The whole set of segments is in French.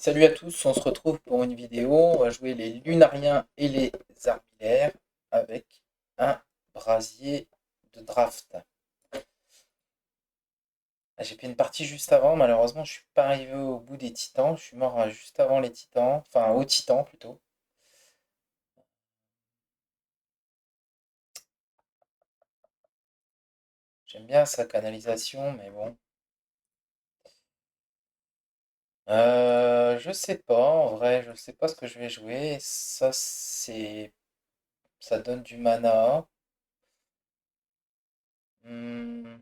Salut à tous, on se retrouve pour une vidéo. On va jouer les lunariens et les armillaires avec un brasier de draft. J'ai fait une partie juste avant, malheureusement je suis pas arrivé au bout des titans, je suis mort juste avant les titans, enfin aux titans plutôt. J'aime bien sa canalisation, mais bon. Je sais pas, en vrai, je sais pas ce que je vais jouer. Ça donne du mana. Hmm,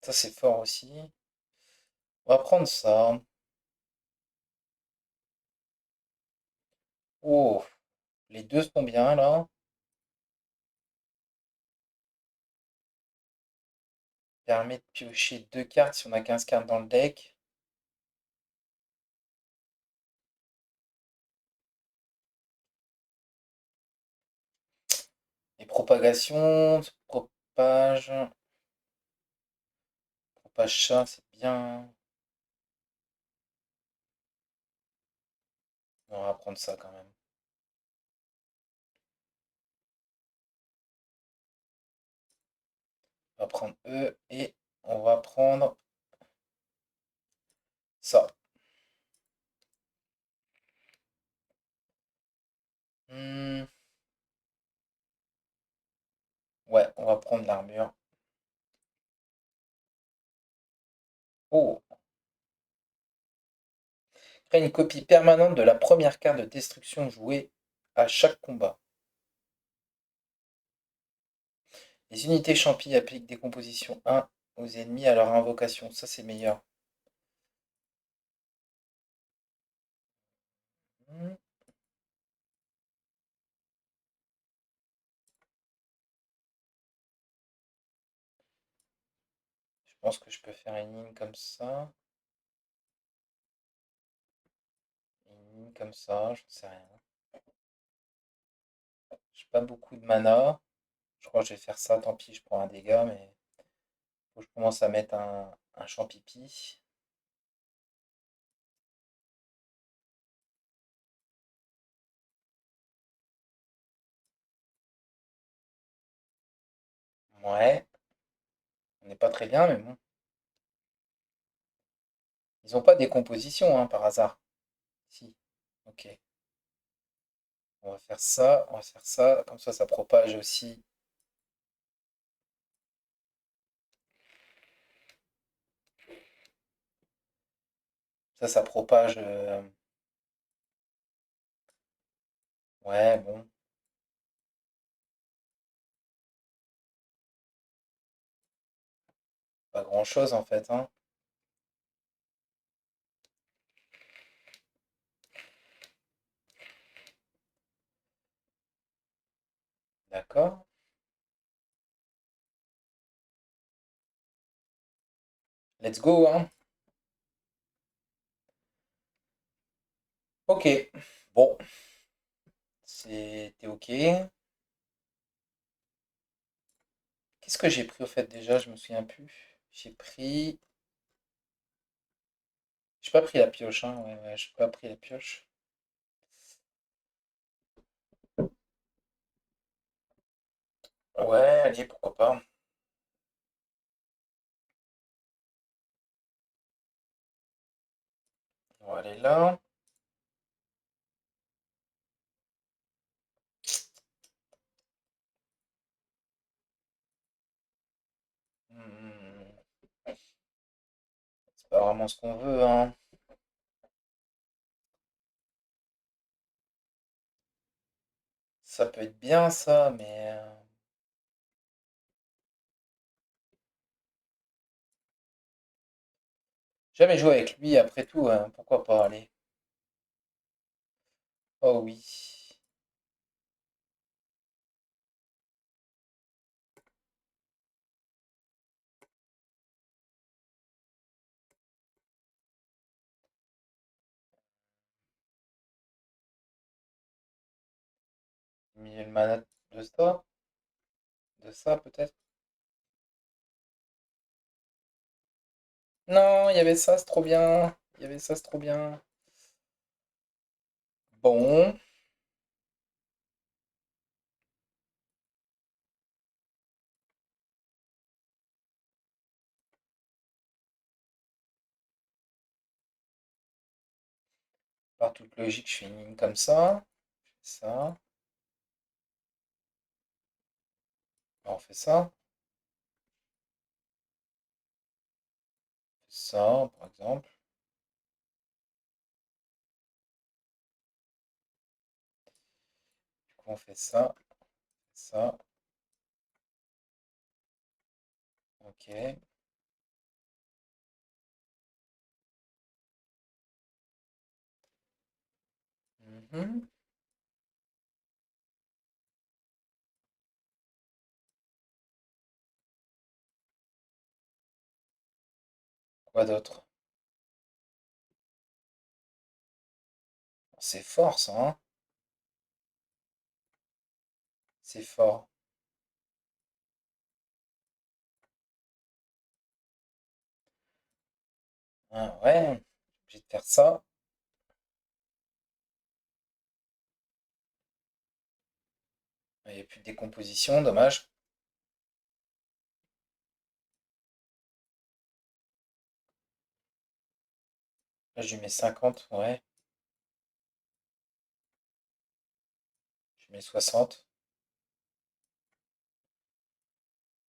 ça c'est fort aussi. On va prendre ça. Oh, les deux sont bien là. Permet de piocher deux cartes si on a 15 cartes dans le deck. Et propagation, propage, propage chat, c'est bien. On va prendre ça quand même. On va prendre E et on va prendre ça. Hmm, ouais, on va prendre l'armure. Oh, crée une copie permanente de la première carte de destruction jouée à chaque combat. Les unités champi appliquent décomposition 1 aux ennemis à leur invocation. Ça, c'est meilleur. Hmm, je pense que je peux faire une ligne comme ça. Une ligne comme ça, j'en sais rien. J'ai pas beaucoup de mana. Je crois que je vais faire ça, tant pis, je prends un dégât, mais faut que je commence à mettre un champipi. Ouais, on n'est pas très bien, mais bon. Ils ont pas des compositions, hein, par hasard. Si, ok. On va faire ça, on va faire ça. Comme ça propage aussi. Ça propage. Ouais, bon, pas grand-chose en fait, hein. D'accord. Let's go, hein. Ok. Bon, c'était ok. Qu'est-ce que j'ai pris au fait déjà? Je me souviens plus. J'ai pris. J'ai pas pris la pioche, hein. Ouais, ouais, j'ai pas pris la pioche. Ouais, allez, pourquoi pas. On va aller là. Hmm, c'est pas vraiment ce qu'on veut, hein. Ça peut être bien, ça, mais jamais joué avec lui après tout, hein. Pourquoi pas, allez. Oh oui. Mis une manette de ça peut-être. Non, il y avait ça, c'est trop bien. Il y avait ça, c'est trop bien. Bon, par toute logique, je fais une ligne comme ça. Ça. On fait ça. Ça, par exemple. Du coup, on fait ça. Ça. Ok. Mhm. Quoi d'autre? C'est fort, ça, hein? C'est fort. Ah, ouais. J'ai de faire ça. Il n'y a plus de décomposition, dommage. Là, je lui mets 50, ouais. Je lui mets 60.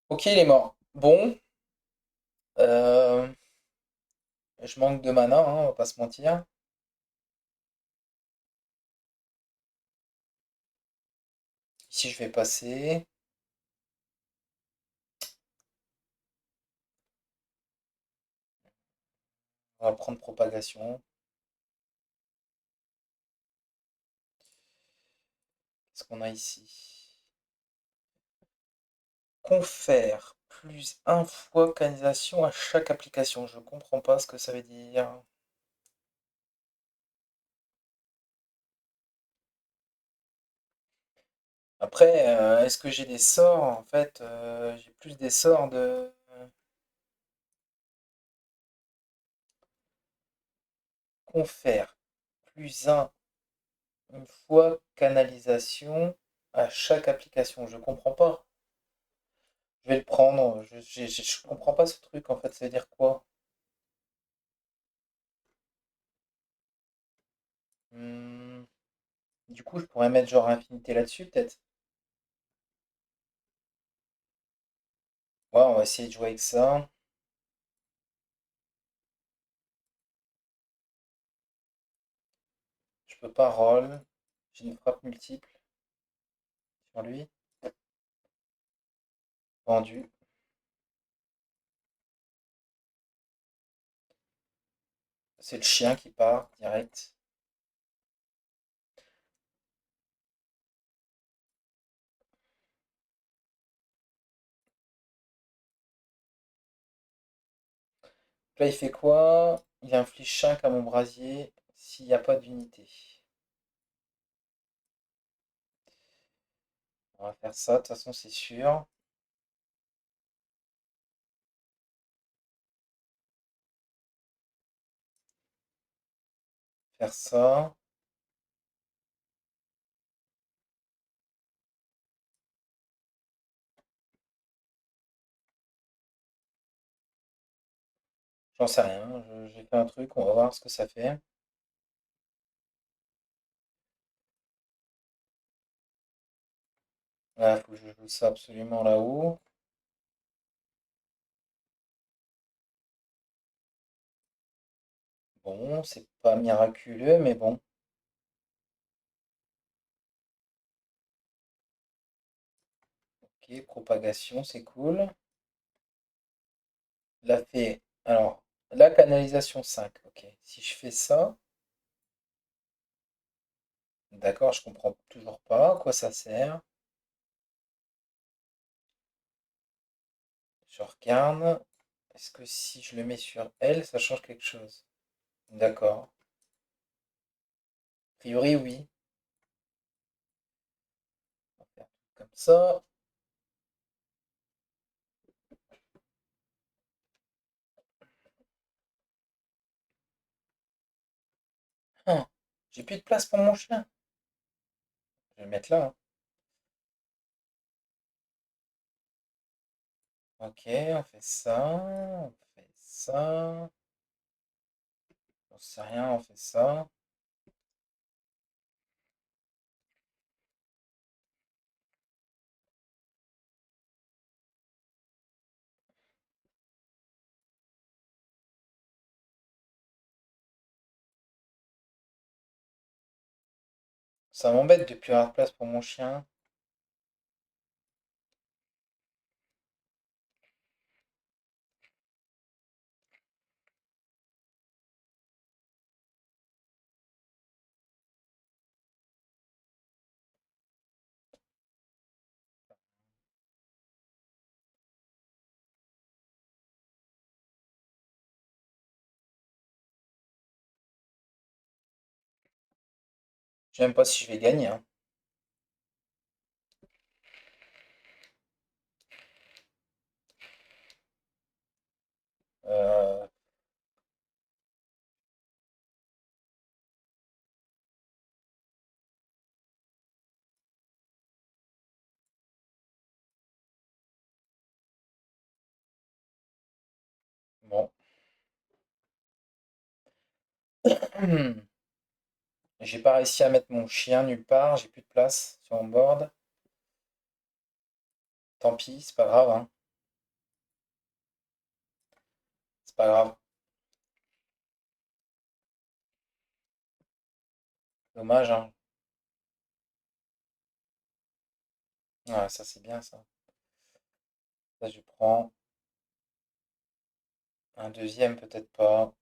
Ok, il est mort. Bon, euh, je manque de mana, hein, on va pas se mentir. Ici, je vais passer. On va prendre propagation. Qu'est-ce qu'on a ici? Confère plus un fois canalisation à chaque application. Je comprends pas ce que ça veut dire. Après, est-ce que j'ai des sorts? En fait, j'ai plus des sorts de confère plus un une fois canalisation à chaque application. Je comprends pas. Je vais le prendre. Je comprends pas ce truc en fait. Ça veut dire quoi? Hmm, du coup, je pourrais mettre genre infinité là-dessus, peut-être. Ouais, on va essayer de jouer avec ça. Je peux pas roll. J'ai une frappe multiple sur lui. Vendu. C'est le chien qui part direct. Là, il fait quoi? Il inflige 5 à mon brasier s'il n'y a pas d'unité. On va faire ça, de toute façon, c'est sûr. Faire ça. J'en sais rien. J'ai fait un truc, on va voir ce que ça fait. Là, faut que je joue ça absolument là-haut. Bon, c'est pas miraculeux, mais bon. Ok, propagation, c'est cool. La fait. Alors, la canalisation 5. Ok. Si je fais ça, d'accord, je comprends toujours pas à quoi ça sert. Je regarde. Est-ce que si je le mets sur elle, ça change quelque chose? D'accord. A priori, oui. On va faire comme ça. Oh, j'ai plus de place pour mon chien. Je vais le mettre là, hein. Ok, on fait ça. On fait ça. On sait rien, on fait ça. Ça m'embête de plus avoir de place pour mon chien. Je sais même pas si je vais gagner, hein. Euh, bon. J'ai pas réussi à mettre mon chien nulle part, j'ai plus de place sur mon board. Tant pis, c'est pas grave, hein. C'est pas grave. Dommage, hein. Ouais, ça c'est bien ça. Ça je prends un deuxième, peut-être pas.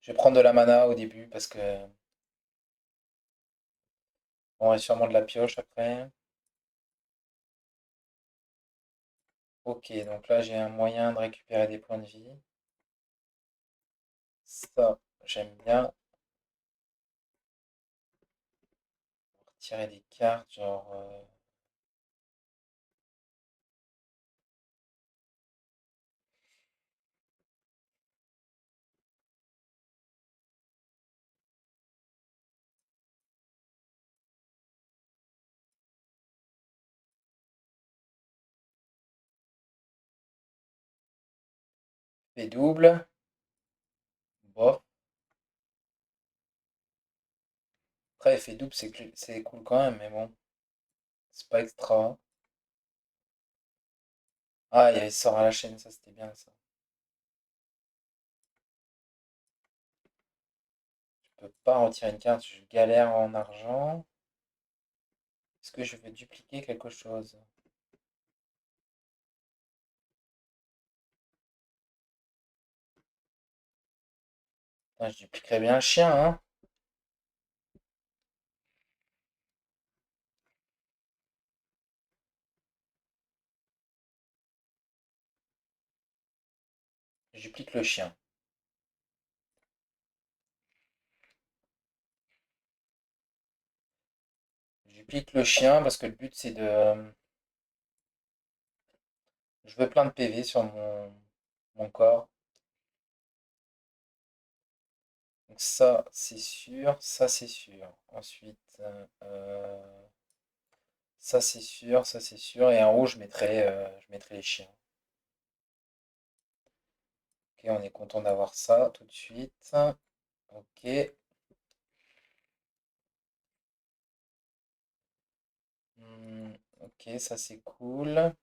Je vais prendre de la mana au début parce que on aurait sûrement de la pioche après. Ok, donc là j'ai un moyen de récupérer des points de vie. Ça, j'aime bien. Tirer des cartes, genre. Fait double. Bof. Après, effet double, c'est cool quand même, mais bon, c'est pas extra. Ah, il y avait sort à la chaîne, ça c'était bien ça. Je peux pas retirer une carte, je galère en argent. Est-ce que je veux dupliquer quelque chose? Putain, je dupliquerais bien le chien, hein. Je duplique le chien. Je duplique le chien parce que le but c'est de. Je veux plein de PV sur mon corps. Donc ça c'est sûr, ça c'est sûr. Ensuite, ça c'est sûr, ça c'est sûr. Et en haut je mettrai les chiens. Ok, on est content d'avoir ça tout de suite. Ok. Ok, ça c'est cool.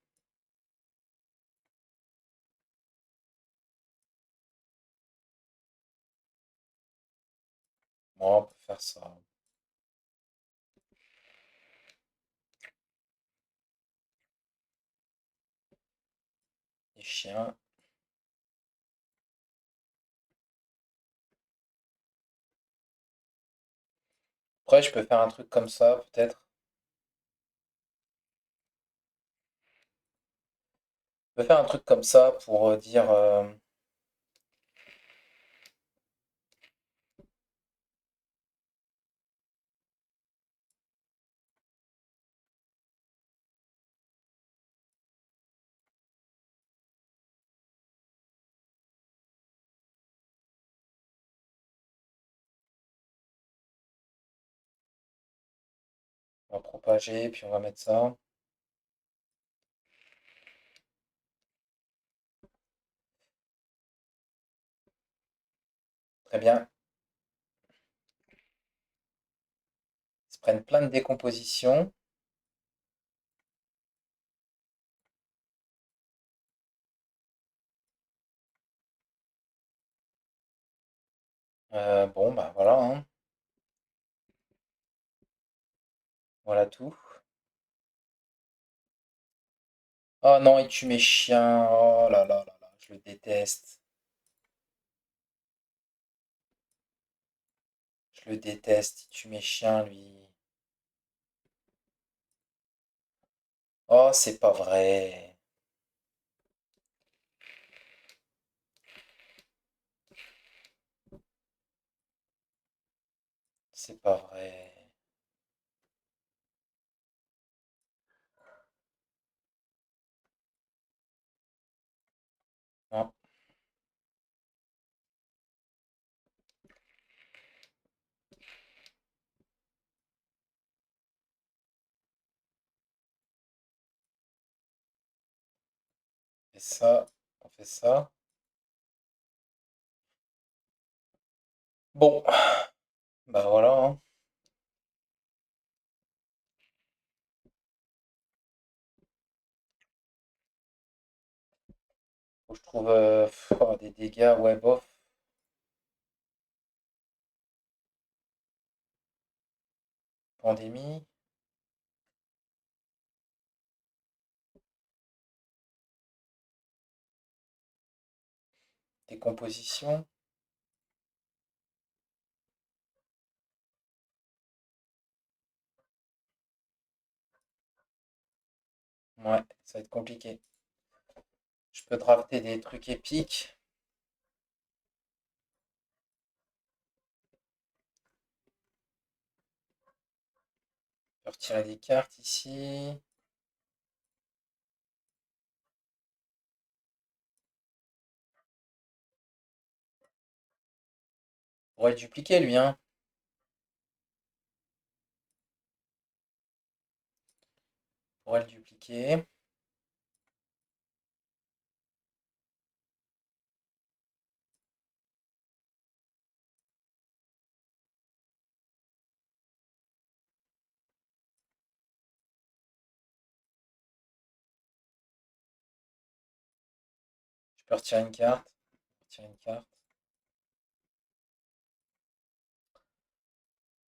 Bon, on peut faire ça. Les chiens. Après, je peux faire un truc comme ça, peut-être. Je peux faire un truc comme ça pour dire. On va propager, puis on va mettre ça. Très bien. Ils se prennent plein de décomposition. Bon, bah voilà, hein. Voilà tout. Oh non, il tue mes chiens. Oh là là là là, je le déteste. Je le déteste, il tue mes chiens, lui. Oh, c'est pas vrai. C'est pas vrai. Non, on fait ça, on fait ça. Bon, bah voilà, hein. Faut que je trouve oh, des dégâts, ouais, bof. Pandémie, décomposition. Ouais, ça va être compliqué. Je peux drafter des trucs épiques. Je peux retirer des cartes ici. On pourrait le dupliquer, lui, hein. On pourrait le dupliquer. Je peux retirer une carte. Retirer une carte.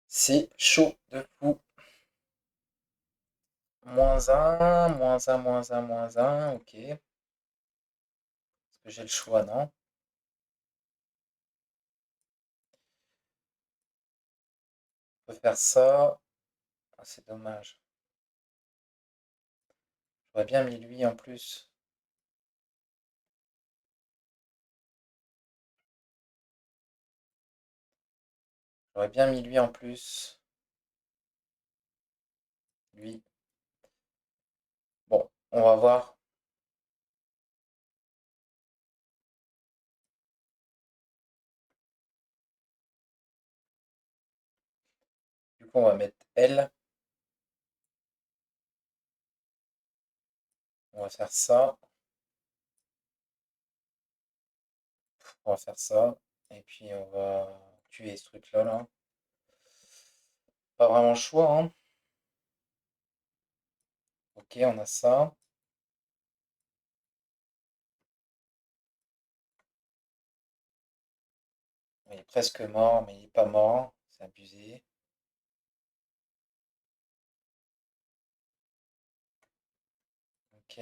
C'est chaud de fou. Moins un, moins un, moins un, moins un. Ok. Est-ce que j'ai le choix, non? On peut faire ça. Ah, c'est dommage. J'aurais bien mis lui en plus. J'aurais bien mis lui en plus. Lui. Bon, on va voir. Du coup, on va mettre elle. On va faire ça. On va faire ça. Et puis, on va tuer ce truc-là, là. Pas vraiment le choix, hein. Ok, on a ça. Il est presque mort, mais il est pas mort. C'est abusé. Ok,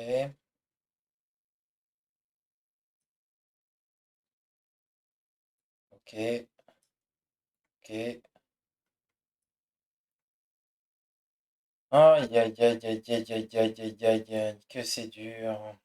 ok, ok. Aïe, aïe, aïe, aïe, aïe, aïe, aïe, aïe, aïe, aïe, que c'est dur.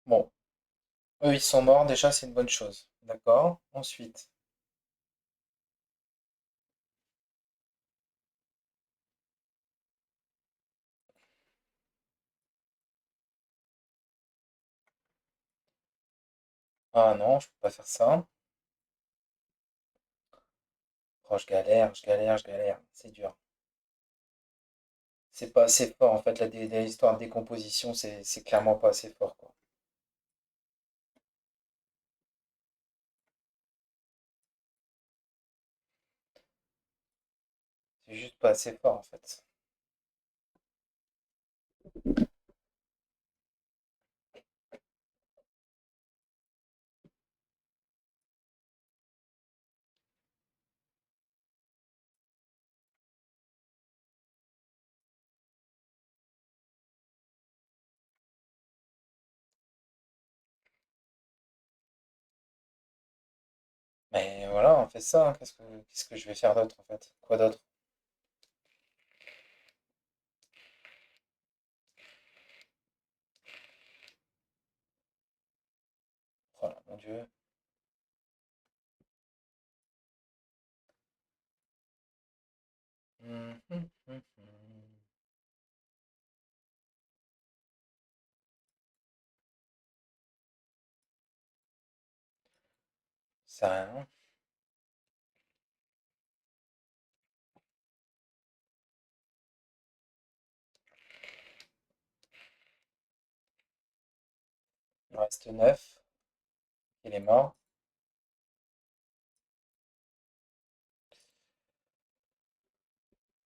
Bon, eux, ils sont morts, déjà, c'est une bonne chose. D'accord? Ensuite. Ah non, je peux pas faire ça. Oh, je galère, je galère, je galère. C'est dur. C'est pas assez fort, en fait, l'histoire de décomposition, c'est clairement pas assez fort, quoi. C'est juste pas assez fort, en fait. Mais voilà, on fait ça, hein. Qu'est-ce que je vais faire d'autre, en fait? Quoi d'autre? Oh là, mon Dieu. Hum, hum, hum, hum. C'est rien. Il en reste 9. Il est mort.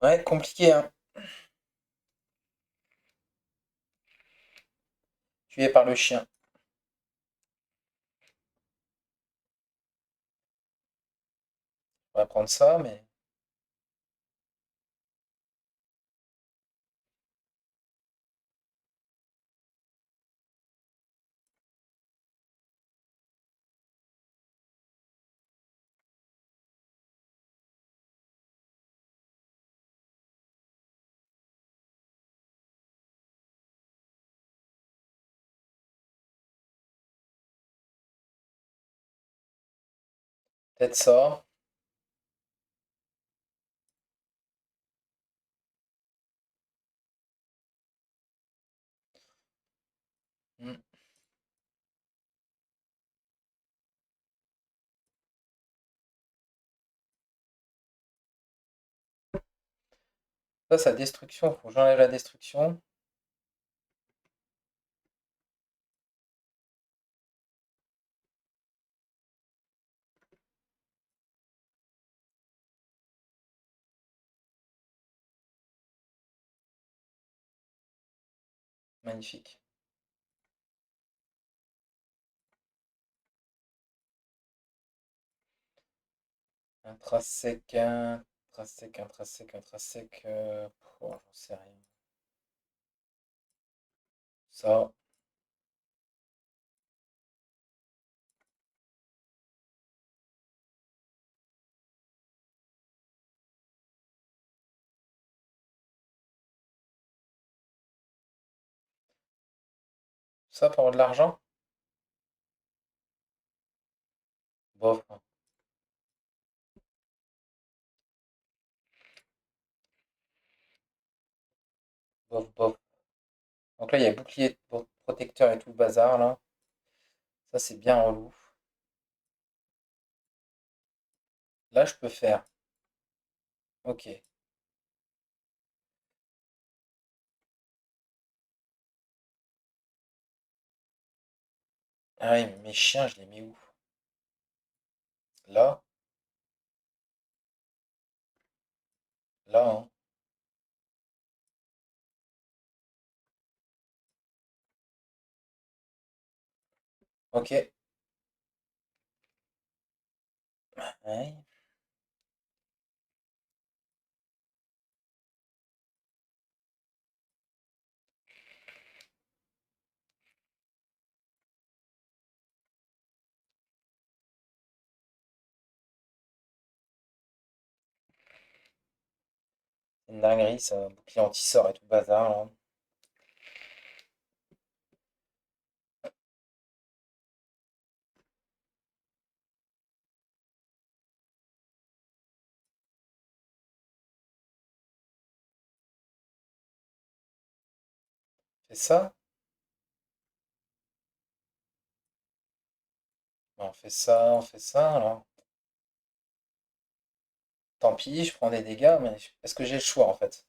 Ouais, compliqué, hein. Tué par le chien. On va prendre ça, mais peut-être ça. Hmm. Ça, sa destruction. Faut que j'enlève la destruction. Magnifique. Intrinsèque, intrinsèque, intrinsèque, intrinsèque. Oh, j'en sais rien. Ça, ça pour avoir de l'argent? Bof, hein. Bof, bof. Donc là, il y a bouclier protecteur et tout le bazar, là. Ça, c'est bien relou. Là, je peux faire. Ok. Ah oui, mais mes chiens, je les mets où? Là, là, hein. Ok. Ouais. C'est une dinguerie, ça. Bouclier anti-sort et tout le bazar, là. Fais ça. On fait ça, on fait ça, alors. Tant pis, je prends des dégâts, mais est-ce que j'ai le choix en fait?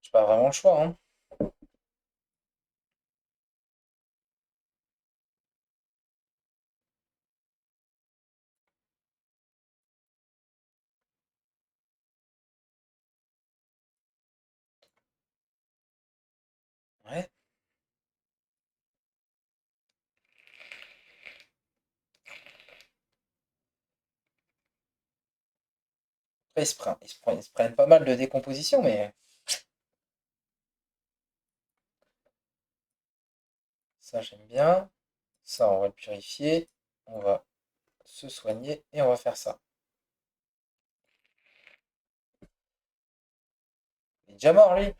J'ai pas vraiment le choix, hein. Ouais. Après, ils se prennent pas mal de décomposition, mais ça j'aime bien. Ça, on va le purifier. On va se soigner et on va faire ça. Il est déjà mort, lui.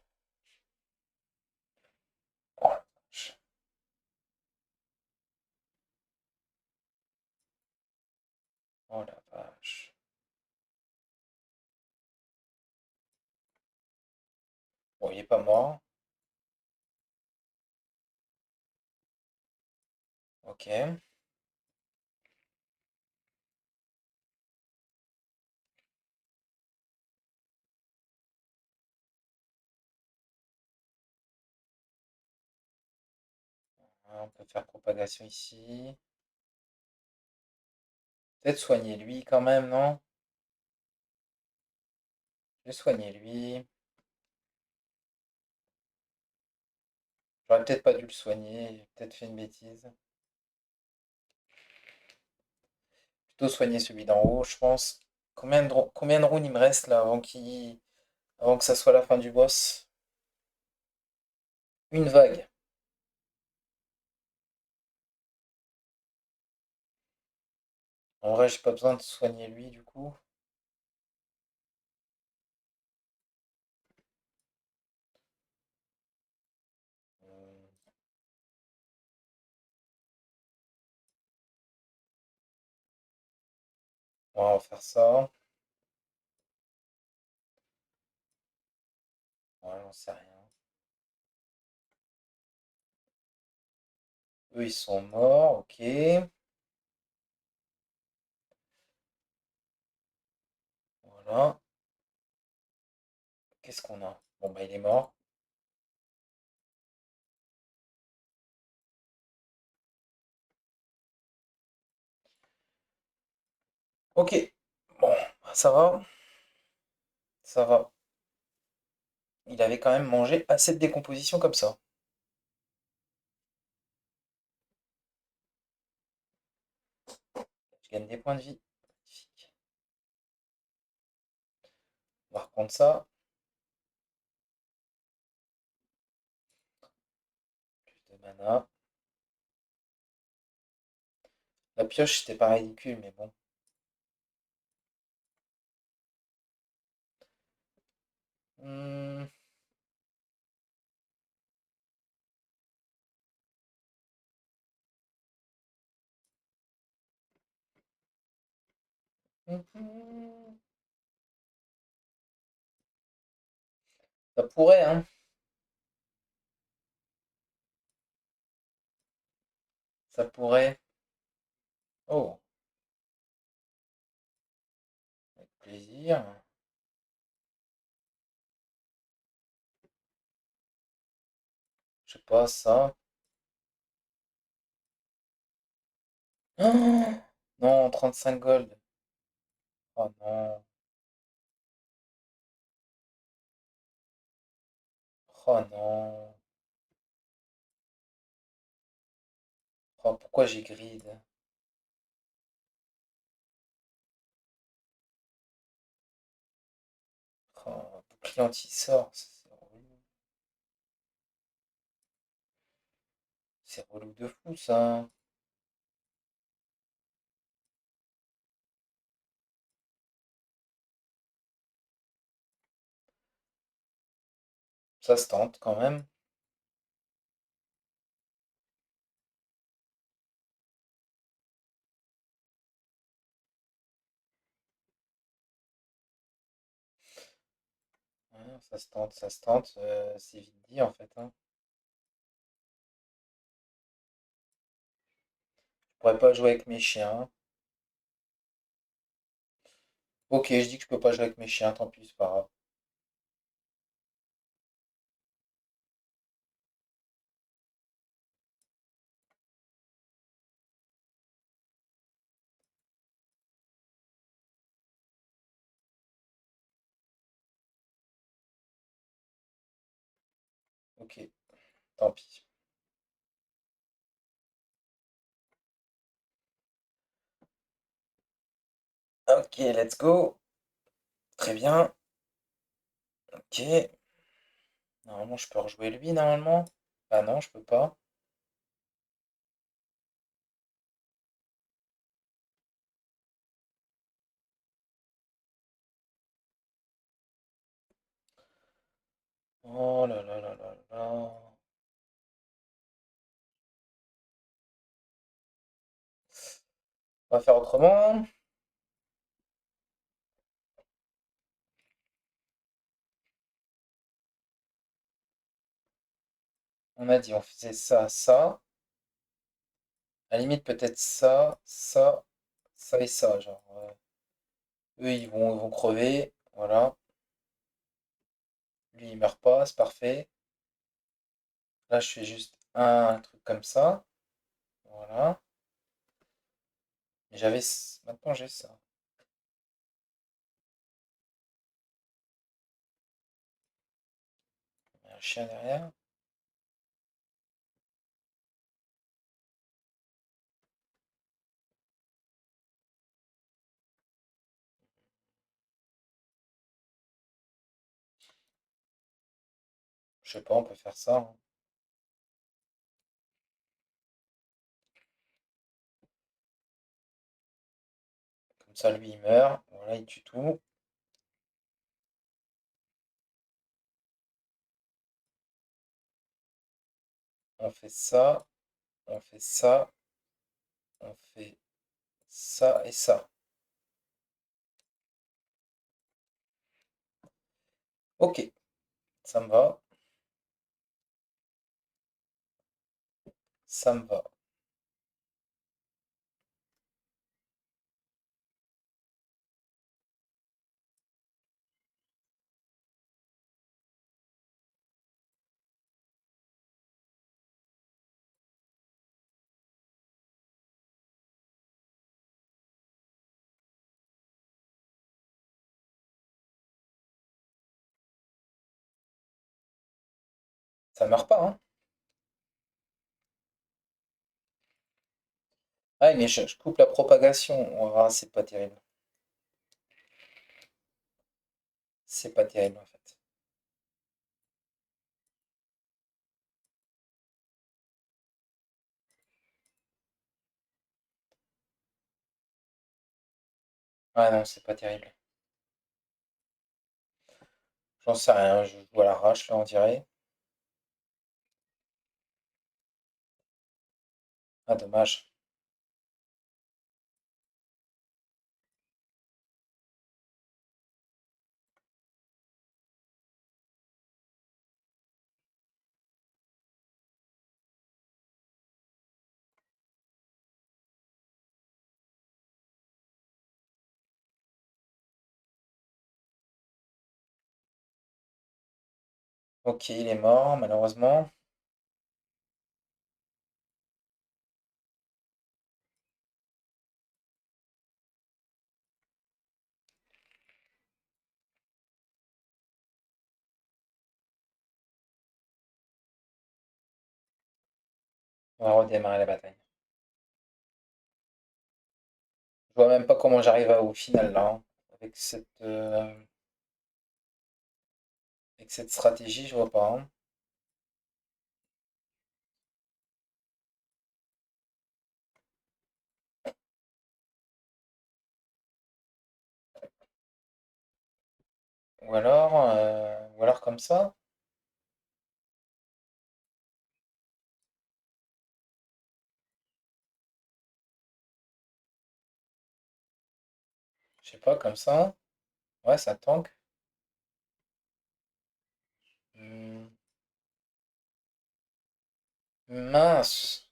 Oh la vache. Oh la vache. Bon, il est pas mort. Ok. On peut faire propagation ici. Peut-être soigner lui quand même, non? Je vais soigner lui. J'aurais peut-être pas dû le soigner. J'ai peut-être fait une bêtise. Plutôt soigner celui d'en haut, je pense. Combien de rounds il me reste là avant que ça soit la fin du boss? Une vague. En vrai, j'ai pas besoin de soigner lui du coup. Euh, on va faire ça. Ouais, j'en sais rien. Eux, ils sont morts, ok. Voilà. Qu'est-ce qu'on a? Bon, bah, il est mort. Ok. Bon, bah, ça va. Ça va. Il avait quand même mangé assez de décomposition comme ça. Je gagne des points de vie. Magnifique. On va reprendre ça. Plus de mana. La pioche, c'était pas ridicule, mais bon. Hmm. Mhm. Ça pourrait, hein. Ça pourrait. Oh, avec plaisir. Je sais pas, ça. Oh non, 35 gold. Oh non. Oh non. Oh, pourquoi j'ai grid? Oh, bouclier anti-sort. C'est relou. C'est relou de fou, ça. Ça se tente quand même. Ouais, ça se tente, c'est vite dit en fait, hein. Je pourrais pas jouer avec mes chiens. Ok, je dis que je peux pas jouer avec mes chiens, tant pis, c'est pas grave. Ok, tant pis. Ok, let's go. Très bien. Ok. Normalement, je peux rejouer lui, normalement. Ah non, je peux pas. Oh là là là là là. On va faire autrement. On a dit, on faisait ça, ça. À la limite, peut-être ça, ça, ça et ça, genre. Eux, ils vont crever. Voilà. Lui, il meurt pas, c'est parfait. Là, je fais juste un truc comme ça. Voilà. Et maintenant, j'ai ça. Il y a un chien derrière. Je sais pas, on peut faire ça, hein. Comme ça, lui, il meurt. Voilà, il tue tout. On fait ça. On fait ça. On fait ça et ça. Ok, ça me va. Ça me va. Ça meurt pas, hein. Ah, mais je coupe la propagation. Ah, c'est pas terrible. C'est pas terrible, en fait. Ah non, c'est pas terrible. J'en sais rien, je joue à l'arrache, là, on dirait. Ah, dommage. Ok, il est mort, malheureusement. On va redémarrer la bataille. Je vois même pas comment j'arrive au final, là, hein. Avec avec cette stratégie, je vois pas, hein. Ou alors comme ça. Je sais pas, comme ça. Ouais, ça tank. Mince.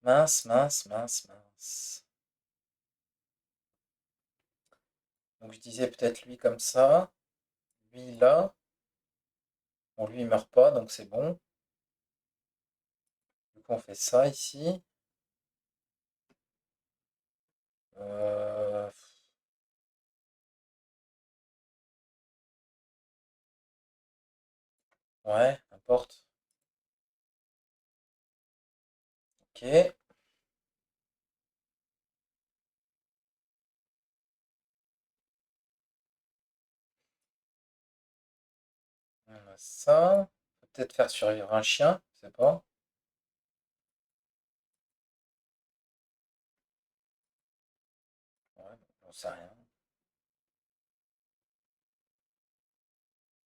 Mince, mince, mince, mince. Donc je disais peut-être lui comme ça. Lui là. Bon, lui il meurt pas, donc c'est bon. Du coup on fait ça ici. Euh, Ouais, n'importe. Ok. On a ça. Peut-être faire survivre un chien, je sais pas. Ouais, j'en sais rien.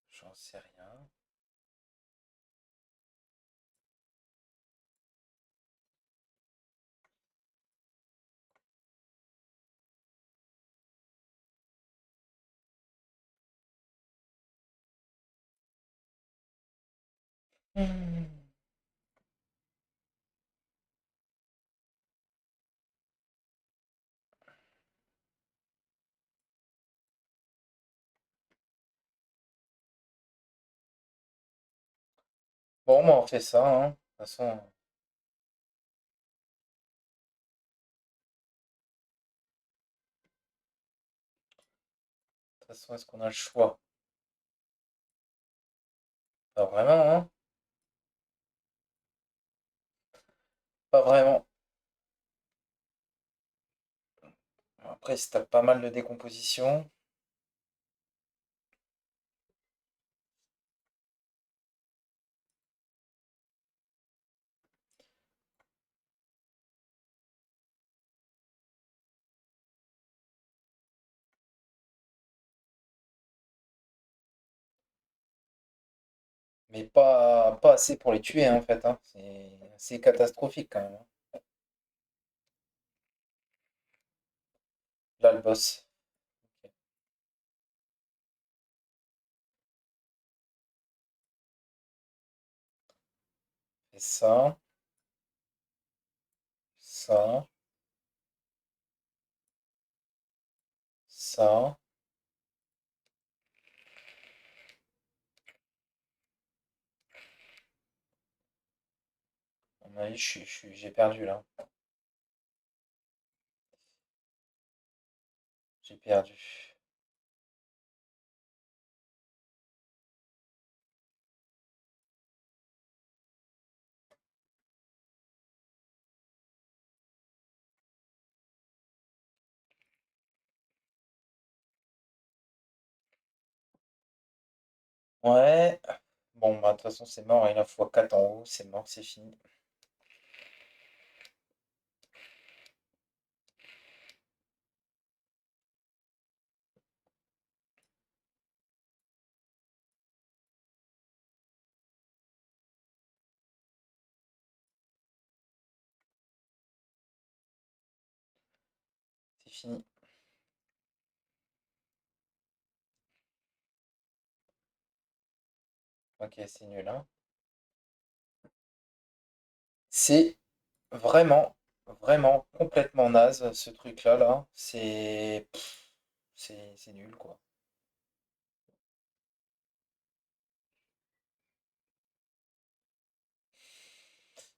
J'en sais rien. Hmm. Bon, bah, on fait ça, hein. De toute façon, est-ce qu'on a le choix? Pas vraiment, hein. Pas vraiment. Après, si t'as pas mal de décomposition. Mais pas assez pour les tuer, hein, en fait, hein. C'est catastrophique quand même, hein. Là, le boss. Ok. Et ça, ça. À mon avis, j'ai perdu là. J'ai perdu. Ouais. Bon, bah, de toute façon, c'est mort. Il a x4 en haut. C'est mort, c'est fini. C'est fini. Ok, c'est nul, hein. C'est vraiment, vraiment complètement naze ce truc-là, là. C'est nul, quoi.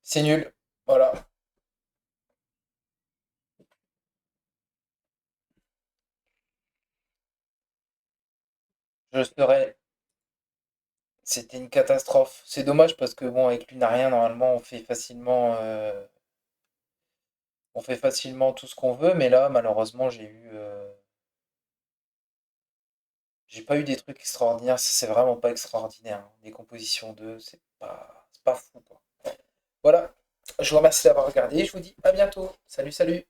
C'est nul. Voilà. Je serais. C'était une catastrophe. C'est dommage parce que bon, avec Lunarien, normalement, on fait facilement tout ce qu'on veut, mais là, malheureusement, j'ai pas eu des trucs extraordinaires. Ça, c'est vraiment pas extraordinaire, hein. Des compositions 2, c'est pas fou, quoi. Voilà. Je vous remercie d'avoir regardé. Je vous dis à bientôt. Salut, salut.